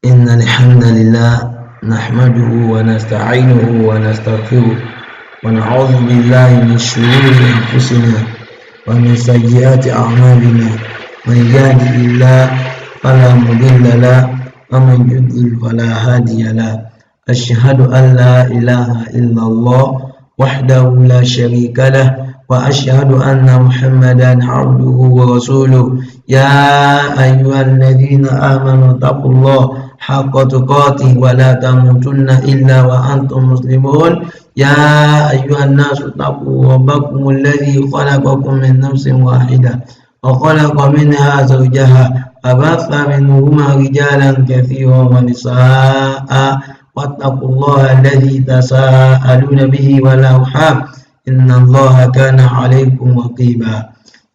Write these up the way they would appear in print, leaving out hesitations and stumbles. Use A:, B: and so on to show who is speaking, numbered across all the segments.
A: إن الحمد لله نحمده ونستعينه ونستغفره ونعوذ بالله من شرور أنفسنا ومن سيئات أعمالنا. من يهده الله فلا مضل له ومن يضلل فلا هادي له. أشهد أن لا إله إلا الله وحده لا شريك له وأشهد أن محمدا عبده ورسوله. يا أيها الذين آمنوا اتقوا الله حق تقاته ولا تموتن إلا وأنتم مسلمون. يا أيها الناس اتقوا ربكم الذي خلقكم من نفس واحدة وخلق منها زوجها وبث منهما رجالا كثيرا ونساء واتقوا الله الذي تساءلون به والأرحام إن الله كان عليكم رقيبا.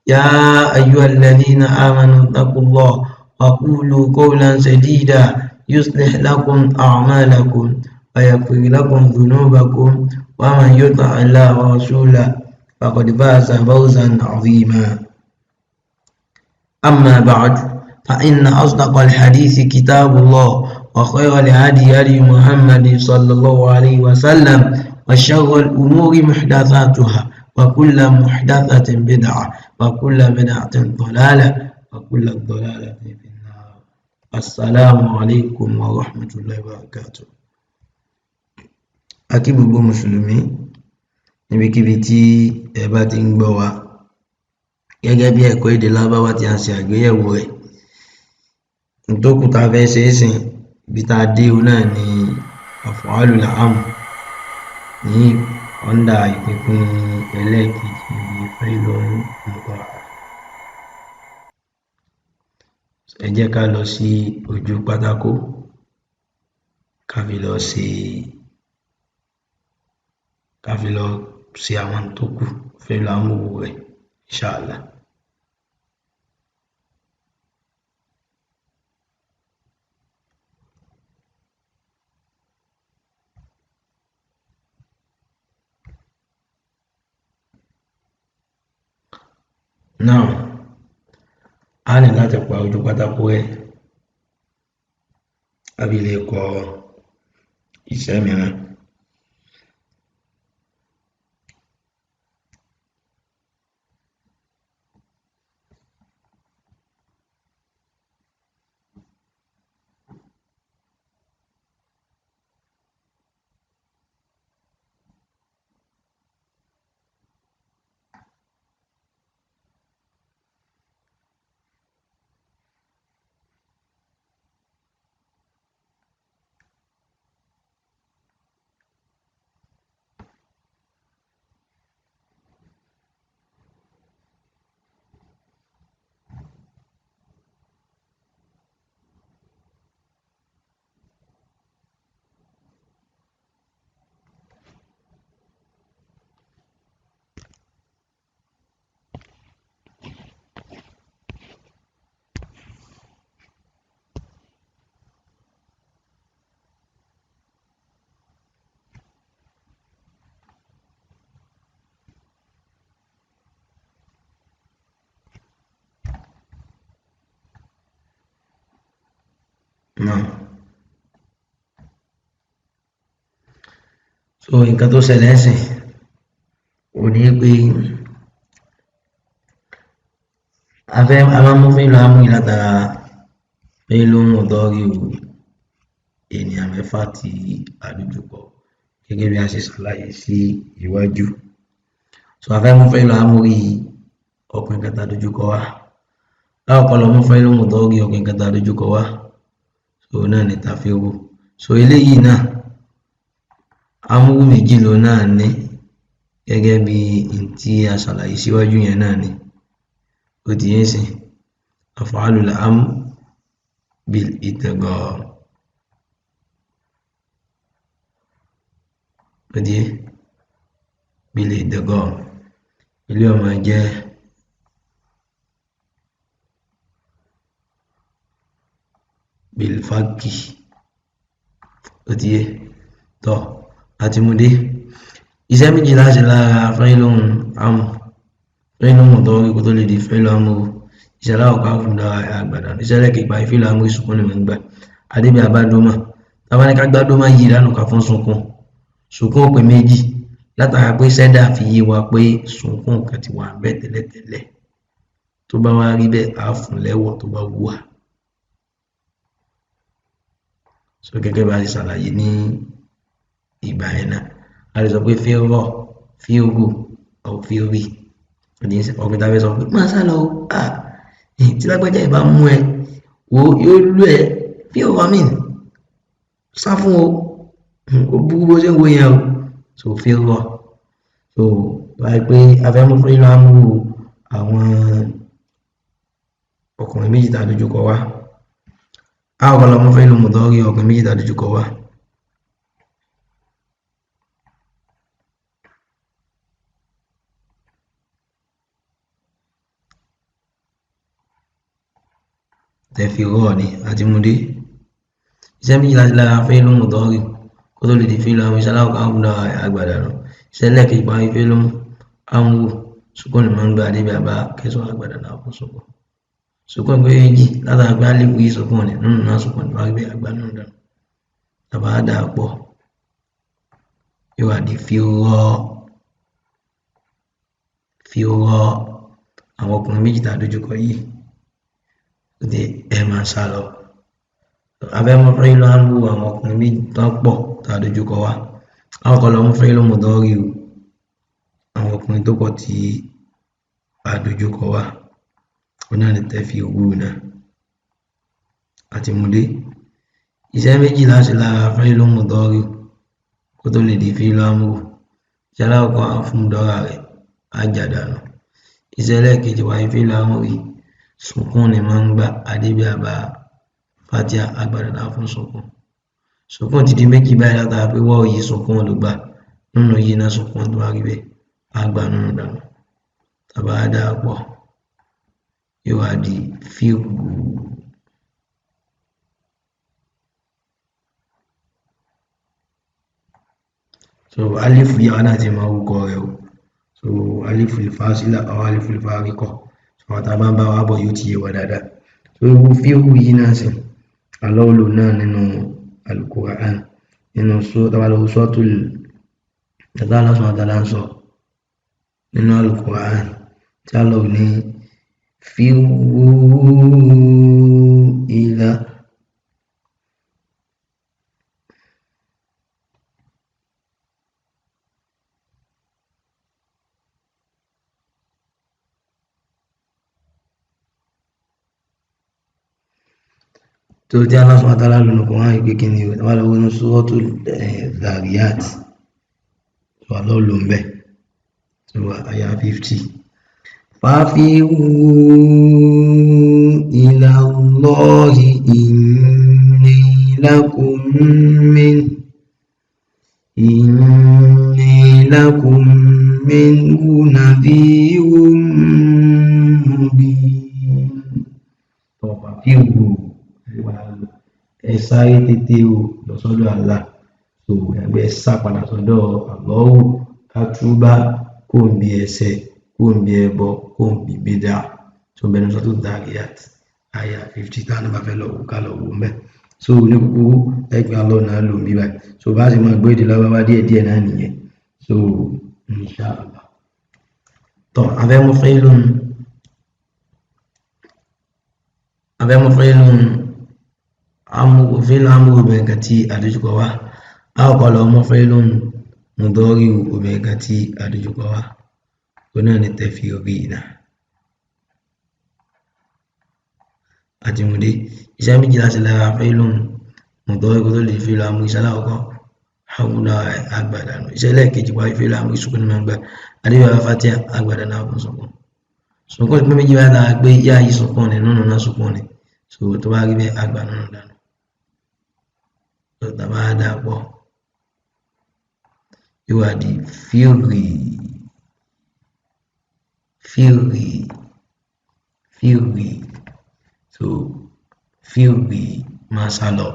A: يا أيها الذين آمنوا اتقوا الله وقولوا قولا سديدا يصلح لكم أعمالكم ويغفر لكم ذنوبكم ومن يطع الله ورسوله فقد فاز فوزا عظيما. أما بعد فإن أصدق الحديث كتاب الله وخير الهدي هدي محمد صلى الله عليه وسلم وشر الأمور محدثاتها وكل محدثة بدعة وكل بدعة ضلالة وكل ضلالة في النار. السلام عليكم ورحمة الله وبركاته. A kí gbogbo mùsùlùmí níbikíbi tí ẹ bá ti ń gbọ́ wa gẹ́gẹ́ bí ẹ̀kọ́ èdè Lárúbáwá tí a ń ṣe àgbéyẹ̀wò rẹ̀. Ìtókù tá a fẹ́ ṣe é sìn ibi tá a dé òun náà ni af'alul amr ní ọ̀ndà ìpínpín ẹlẹ́ẹ̀kejì níbi fi'lun mudari'. Ẹ jẹ́ ká lọ sí ojú pátákó ká fi lọ ṣe àwọn tó kù fi'lul amr rẹ̀ inshallah. Now, a ní láti pa ojú pátákó ẹ̀ àbí lè kọ iṣẹ́ mìíràn. So nǹkan tó ṣẹlẹ̀ ẹ̀sìn ò ní pé a máa mú fi'lul amri látara fi'lun mudari' ènìyàn mẹ́fà tí a dojúkọ gẹ́gẹ́ bí a ṣe ṣàlàyé sí iwájú. So a fẹ́ mú fi'lul amri ọkùnrin kan tá dojúkọ wá. Lákọ̀ọ́kọ́ lọ mú fi'lun mudari' ọkùnrin kan tá dojúkọ wá. So náà ni tafiru. So eléyìí náà amúrú méjì ló náà ní gẹ́gẹ́ bí n tí a ṣàlàyé síwájú yẹn náà ni ó ti yé sìn af'alul amr bil idgham ó ti yé bil idgham ilé ọmọ jẹ́ bil fakki ó ti yé tọ́ àti mú dé iṣẹ́ méjì láti lára fi'lun amr fi'lun mudari' kó tó lè di fi'lun amr. Iṣẹ́ aláwọ̀kọ́ fún dára àgbàdà iṣẹ́ lẹ́kẹ̀ẹ́gbà fi'lun amr sùkún ni mo ń gbà adébí abádọ́mà tàbá ní ká gbádọ́mà yìí dànù ká fún sunkún sunkún pé méjì látara pé sẹ́dà fi yé wa pé sunkún kan ti wà bẹ́ẹ̀ tẹ́lẹ̀tẹ́lẹ̀ tó bá wá rí bẹ́ẹ̀ á fún lẹ́wọ̀ tó bá wù wá. So gẹ́gẹ́ bá a ṣe ṣàlàyé ní ìgbà yẹn náà a lè sọ pé fílrọ̀ fílrù ọ̀ fílrì ọkùnrin tàbí sọ pé máa sá lọ tí lágbájá ìbá mú ẹ wo yóò lú ẹ fílrọ̀ mí sá fún o burú bó ṣe ń wo yẹn o so fílrọ̀ so wáyé pé afẹ́mú fún ìlú amúrú àwọn ọkùnrin méjì tá a dojú kọ wá àwọn kan lọ mú fún ìlú mùdọ́rí ọkùnrin méjì tá a dojú kọ wá. tẹ̀fìrọ̀ ni àti múdé iṣẹ́ méjì láti lára fún ìlú mùdọ́rí kó tó lè di fílù àwọn iṣẹ́ aláwọ̀ kan náà àgbàdà nù iṣẹ́ lẹ́ẹ̀kejì parí fílù amúrú sùkúrù ni máa ń gba adébí àbá kẹsàn-án àgbàdà náà fún sùkúrù sùkúrù pé méjì látara pé àlékún yìí sùkúrù ni nínú náà sùkúrù ni wàá gbé àgbà nínú dànù tàbá dà pọ̀ yóò wá di fíorọ́ àwọn ọkùnrin méjì tá a dojúkọ yìí ó di ẹ̀ máa sá lọ abẹ́mọ́ fẹ́ ìlú àmú àwọn ọkùnrin méjì tó pọ̀ tá a dojúkọ wá àwọn kan lọ mú fẹ́ ìlú mùdọ́rí o àwọn ọkùnrin tó pọ̀ tí a dojúkọ wá ó náà ní tẹ́fì owó náà àti múdé iṣẹ́ méjì láti lára fẹ́ ìlú mùdọ́rí kó tó lè di fi ìlú àmú iṣẹ́ aláwọ̀kọ́ àfúndọ́ra rẹ̀ ájàdánù iṣẹ́ ẹlẹ́ẹ̀kejì wáyé fi ìlú àmú rí sunkún ni máa ń gba adébí àbá fatia agbádàdà fún sunkún ti di méjì báyìí látara pé wọ́n yí sunkún ló gbà nínú yìí náà sunkún tó wá rí bẹ́ẹ̀ àgbà nínú dànù tàbá dà pọ̀ yóò wá di fíìrù so alifu yàrá náà ti máa wúkọ rẹ o so alifu ìfàsílà àwọn alifu ìfàríkọ so àwọn tá a bá ń bá wa bọ̀ yóò ti yé wa dáadáa so irú fíìrù yìí náà sì alọ́ọ̀lù náà nínú Al-Qur'an nínú tàbálọ́wọ́ sọ́tù ẹ̀dá lásán àtàlá ń sọ nínú Al-Qur'an tí a lọ ní fíìrù ìlà tó tí Allah subhanahu wa ta'ala lónà kò wọ́n ìgbé kí ni wọ́n lọ́wọ́ ní sọ́ọ̀tù Dhariyat wà lọ́lọ́ ń bẹ̀ tó wà àyà 50 fàfíhù ila Allahi inni lakum minhu nadhirun mubin fàfíhù ẹ sáré tètè o lọ sọ́dọ̀ Allah so ẹgbẹ́ sá padà sọ́dọ̀ Allahu ká túbá kó ń bí ẹ̀ṣẹ̀ kó ń bí ẹbọ kó ń bí bídà tó bẹnu sọ́tò Dhariyat àyà 50 tá a bá fẹ́ lọ wò ká lọ wò mẹ́ so ní kúkúrú ẹgbẹ́ Allah náà lò ń bí báyìí so bá sì máa gbé èdè lọ́wọ́ wá díẹ̀díẹ̀ náà nìyẹn so inshallah tọ́ abẹ́mú fẹ́ lónìí fíìlù amúrú obìnrin kan tí àdójúkọ wá àkọ́kọ́ lọ mọ́ fíìlù mùdọ́rí obìnrin kan tí àdójúkọ wá ó náà ní tẹ̀fìrìnà àti múdé iṣẹ́ méjì láti lára fíìlù mùdọ́rí kó tó lè fíìlù amúrú iṣẹ́ aláwọ̀kọ́ àwùnà àgbàdànù iṣẹ́ lẹ́ẹ̀kejì wáyé fíìlù amúrú sùkún ní máa ń gbà adébíyàwó fatia àgbàdànù àwọn sunkún ìpín méjì bá dáa gbé yá yìí sunkún ní nínú náà sunkún ní so tó bá rí bẹ́ẹ̀ àgbà nínú dànù tàbá dà pọ̀ yóò wá di fíìrì so fíìrì máa sá lọ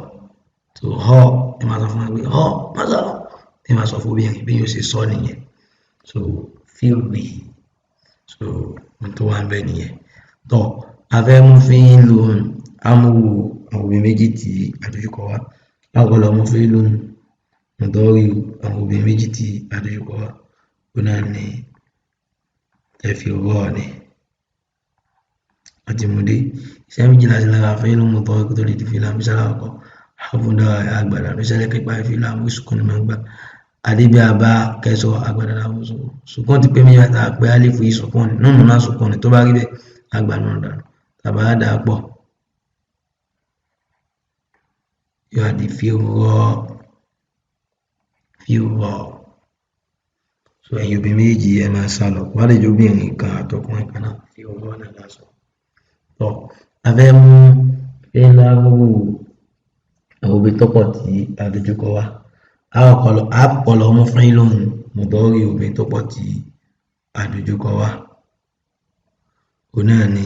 A: so họ ẹ máa sọ fún wa pé họ máa sá lọ ẹ máa sọ fún obìnrin bí yóò ṣe sọ nìyẹn so fíìrì so ohun tó wà ń bẹ nìyẹn tó afẹ́ mú fi ń lo amúrú àwọn obìnrin méjì tí àdójúkọ wá. Lákọ̀ọ́kọ́ lọ mú fíìlù mùdọ́rì àwọn obìnrin méjì tí àdójúkọ wá. Ó náà ní tẹ̀fìrọ́ ni àti mùdé. Iṣẹ́ méjì láti lára fíìlù mùdọ́rì kó tó lè di fíìlù àmúṣálá ọkọ̀. Àfúndà àgbàdà ló ṣẹlẹ̀ kípa fíìlù àmúṣùkún ni máa ń gbà. Adébí àbá kẹsọ̀ àgbàdà láwọn sùkún ti pé méjì àti àpẹ àlífù ìsùkún nínú náà sùkún ni tó bá rí bẹ́ẹ̀ àgbà náà dànù. Tàbá dà pọ̀. Yóò wá di fíìrọ̀. So ẹ̀yin obìnrin méjì ẹ máa sá lọ. Wọ́n lè jó obìnrin kan àtọkùnrin kan náà fíìrọ̀ náà lásán. Tọ́ a fẹ́ mú fíìlù àwọn obìnrin tọ́pọ̀ tí àdójúkọ wá. Àkọlọ mú fíìlù mùdọ́rì obìnrin tọ́pọ̀ tí àdójúkọ wá. Ó náà ní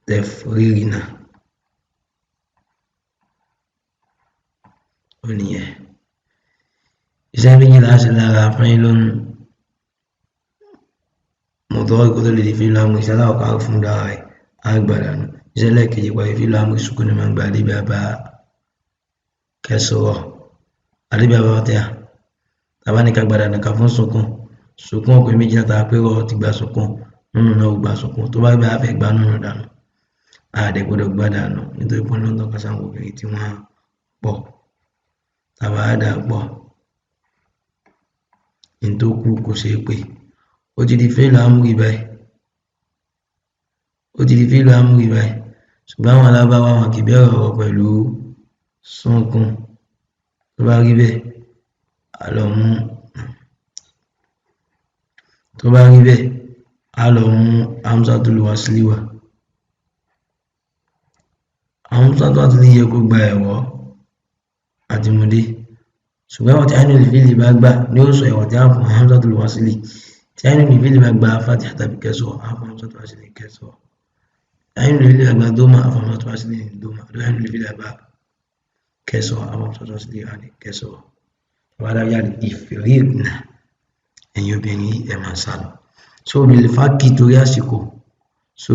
A: tẹ̀frírínà. Ó nìyẹn. Iṣẹ́ méjì láti lára fíìlù mùdọ́rì kó tó lè di fíìlù àmúrí. Iṣẹ́ aláwọ̀ká fún dára rẹ̀ àgbàdà nù. Iṣẹ́ lẹ́ẹ̀kejì parí fíìlù àmúrí sùkún ni máa ń gba adébí àbá kẹsọ̀rọ̀. Adébí àbá ọ̀tẹ́yà. Tàbá ní ká gbàdà nìkan fún sùkún. Sùkún ọkùnrin méjì látara pé rọ̀ ti gba sùkún. Nínú náà ó gba sùkún. Tó bá gbé afẹ́ gbá nínú dànù. Àdẹ̀ gbọ́dọ̀ gbá dànù nítorí pé wọ́n tọ́ka sáwọn obìnrin tí wọ́n pọ̀. Tàbá dà pọ̀. Ní tó kú kò ṣeé pé. Ó ti di fíìlù àmúrí báyìí. Ṣùgbọ́n àwọn alábáwá wọn kì í bẹ̀rẹ̀ ọ̀rọ̀ pẹ̀lú sùnkún. Tó bá rí bẹ́ẹ̀ a lọ mú hamzatul wasli wá. Hamzatul wasli yẹ kó gba ẹ̀wọ̀ àti mùdé. Ṣùgbọ́n ẹ̀wọ̀ tí ainul fíìlì bá gbà ní ó sọ ẹ̀wọ̀ tí a fún hamzatul wasli. Tí ainul fíìlì bá gba fatiha tàbí kẹsọ̀ a fún hamzatul wasli kẹsọ̀. Ainul fíìlì bá gba dómà a fún hamzatul wasli dómà. Ainul fíìlì bá kẹsọ̀ a fún hamzatul wasli kẹsọ̀. Wàhálà yàrá ìfìrìnà. Ẹ̀yin obìnrin ẹ máa sá lọ. So bil fákì torí àsìkò. So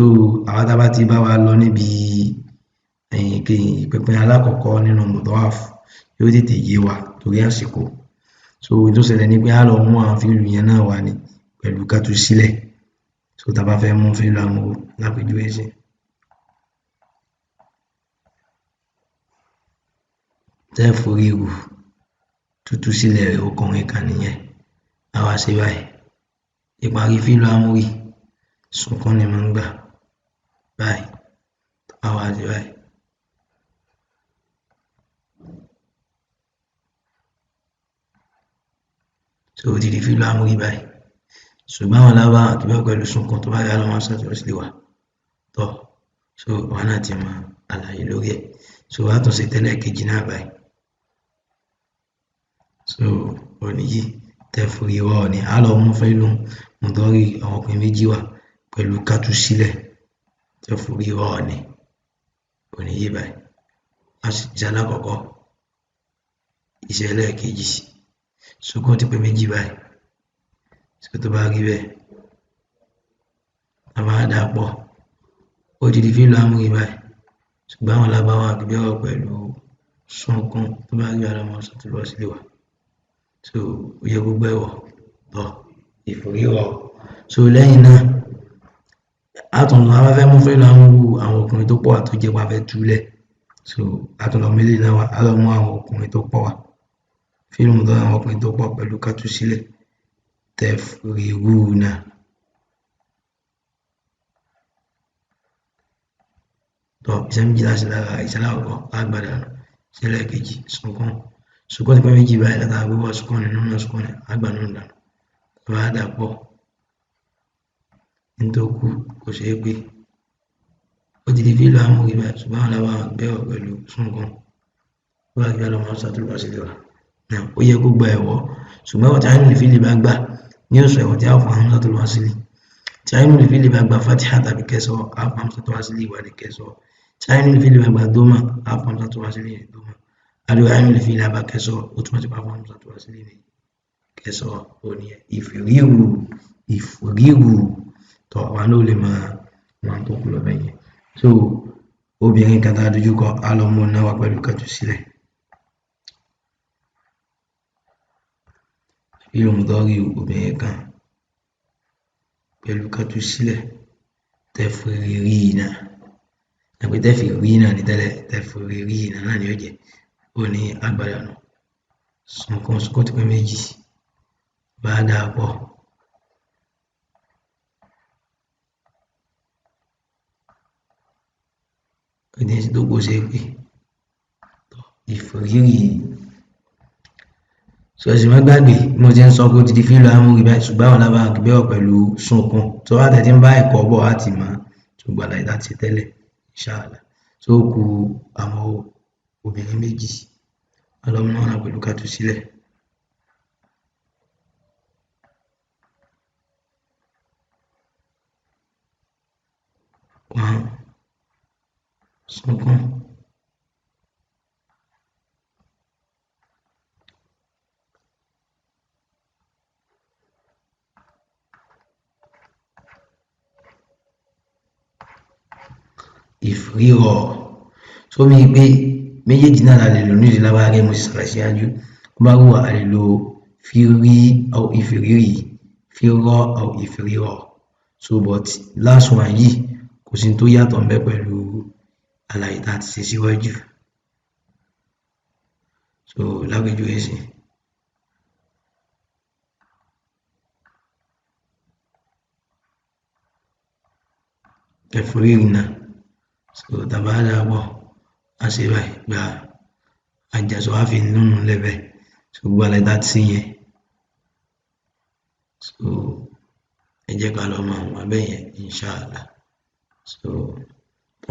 A: àwọn tá bá ti bá wa lọ níbi ìpínpín alákọ̀ọ́kọ́ nínú mudhaf yóò tètè yé wa torí àsìkò. So tó ṣẹlẹ̀ ní pé a lọ mú àwọn fíìlù yẹn náà wá ní pẹ̀lú ká tú sílẹ̀. So tá bá fẹ́ mú fíìlù àmúrò lápèjúwe sí. Tẹ́fùrírù tútú sílẹ̀ ọkùnrin kan nìyẹn. A wá ṣe báyìí. Ìparí fíìlù àmúrí sùnkún ni máa ń gbà báyìí. A wá ṣe báyìí. So ó ti di fíìlù àmúrí báyìí. Ṣùgbọ́n àwọn alábáwá kì í bẹ̀rẹ̀ pẹ̀lú sùnkún tó bá yá lọ́wọ́ sọ́tọ̀ sí wa. Tọ́ so wọn náà ti mọ àlàyé lórí ẹ̀. So a tún ṣe tẹ́lẹ̀ kejì náà báyìí. So òní yìí tẹ̀fùrírọ̀ ni a lọ mú fíìlù mùdọ́rì àwọn ọkùnrin méjì wá pẹ̀lú ká tú sílẹ̀. Tẹ̀fùrírọ̀ ni òní yìí báyìí. A sì jẹ́ alákọ̀ọ́kọ́. Iṣẹ́ lẹ́ẹ̀kejì sùkún ti pé méjì báyìí. So tó bá rí bẹ́ẹ̀ a máa dà pọ̀. Ó ti di fíìlù àmúrí báyìí. Ṣùgbọ́n àwọn alábáwá kì í bẹ̀rẹ̀ pẹ̀lú sùnkún tó bá rí àlọ́ máa sọ́tún lọ sílé wa. So ó yẹ gbogbo ẹ̀wọ̀ tọ́ ìfòrírọ̀. So lẹ́yìn náà a tún lọ a fẹ́ mú fíìlù àmúrú àwọn ọkùnrin tó pọ̀ tó jẹ́ pa fẹ́ túlẹ̀. So a tún lọ mílí náà wá a lọ mú àwọn ọkùnrin tó pọ̀ wá. Fíìlù mùdọ́rì àwọn ọkùnrin tó pọ̀ pẹ̀lú ká tú sílẹ̀. Tẹ̀fùrírùnà. Tọ́ iṣẹ́ méjì láti lára iṣẹ́ aláwọ̀kọ́ àgbàdà nù. Iṣẹ́ lẹ́ẹ̀kejì sùnkún. Sùkún ti pé méjì báyìí látara gbogbo sùkún nínú náà sùkún ni àgbà náà dànù. Tó bá dà pọ̀. Ní tó kú kò ṣeé pé. Ó ti di fíìlù àmúrí báyìí ṣùgbọ́n àwọn alábáwá bẹ̀rẹ̀ pẹ̀lú sùnkún. Tó bá rí àlọ́ máa sọ́tún lọ sílé wa. Ó yẹ kó gba ẹ̀wọ̀. Ṣùgbọ́n ẹ̀wọ̀ tí ainul fíìlì bá gbà ní ó sọ ẹ̀wọ̀ tí a fún hamzatul wasli. Tí ainul fíìlì bá gba fatiha tàbí kẹsọ̀ a fún hamzatul wasli wá ní kẹsọ̀. عين الفيل بقى دوما عفوا همزة وصل دوما أدو عين الفيل بقى كسر automatic عفوا همزة وصل كسر وني ìfòríru tọ̀ àwa náà lè máa tó kù lọ bẹ́yẹn so obìnrin kan tá a dojú kọ á lọ mú náà wá pẹ̀lú kẹtù sílẹ̀ ìlú mùdọ́rì obìnrin kan pẹ̀lú kẹtù sílẹ̀ tẹ̀fìrìrìnà àpè tẹ̀fìrìrìnà ní tẹ́lẹ̀ tẹ̀fìrìrìnà náà ni ó jẹ́ ó ní agbára nù sùnkún ti pé méjì bá dáa pọ̀ ní tó kó ṣe pé ìfòrírì ṣọ̀ṣì má gbàgbé mo ti ń sọ pé ó ti di fílò amúrí báyìí ṣùgbọ́n àwọn lábá àgbẹ̀wọ̀ pẹ̀lú sunkún tó wá tẹ̀ tí ń bá ẹ̀kọ́ bọ̀ láti máa ṣùgbọ́n àlàyé láti tẹ́lẹ̀ inshallah tó kù àwọn obìnrin méjì ọlọ́mọ náà pẹ̀lú kàtú sílẹ̀ wọ́n sunkún ìfòrírọ̀ sómi pé méjèèjì náà la lè lò nídìí lábára mo sì ṣàlàyé síwájú ó bá wùwà a lè lo fírí au ìfòrírì fírọ́ au ìfòrírọ̀ so but last one yìí kò sí tó yàtọ̀ ń bẹ pẹ̀lú àlàyé tá a ti ṣe síwájú so lápèjúwe sí ẹ̀fòrírì náà so tàbá dàbọ̀ a ṣe báyìí gba àjàsọ á fi nùnú lẹ́bẹ̀ so gbogbo àlàyé tá a ti ṣe yẹn so ẹ jẹ́ ká lọ mọ àwọn abẹ́yẹn inshallah so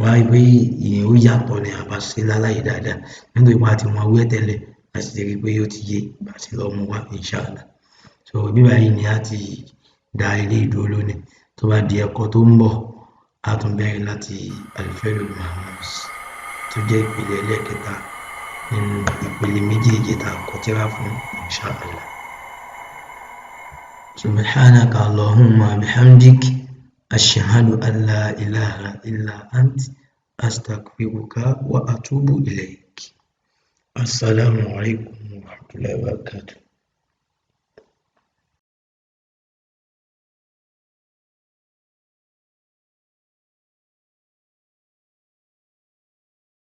A: wọ́n á rí pé ìyẹn ó yàtọ̀ ní àbá ṣe láláyé dáadáa nítorí pé a ti mọ awé tẹ́lẹ̀ a sì ti rí pé ó ti yé bá ti lọ mú wá inshallah so bíbá yìí ni a ti dá ilé ìdúró lónìí tó bá di ẹ̀kọ́ tó ń bọ̀ a tún bẹ̀rẹ̀ láti alifẹ́lú mahamus tó jẹ́ ìpele ẹlẹ́ẹ̀kẹta nínú ìpele méjèèjì tá a kọ tírà fún inshallah subhanaka allahumma bihamdik ashhadu an la ilaha illa ant astaghfiruka wa atubu ilayk assalamu alaikum wa rahmatullahi wa barakatuh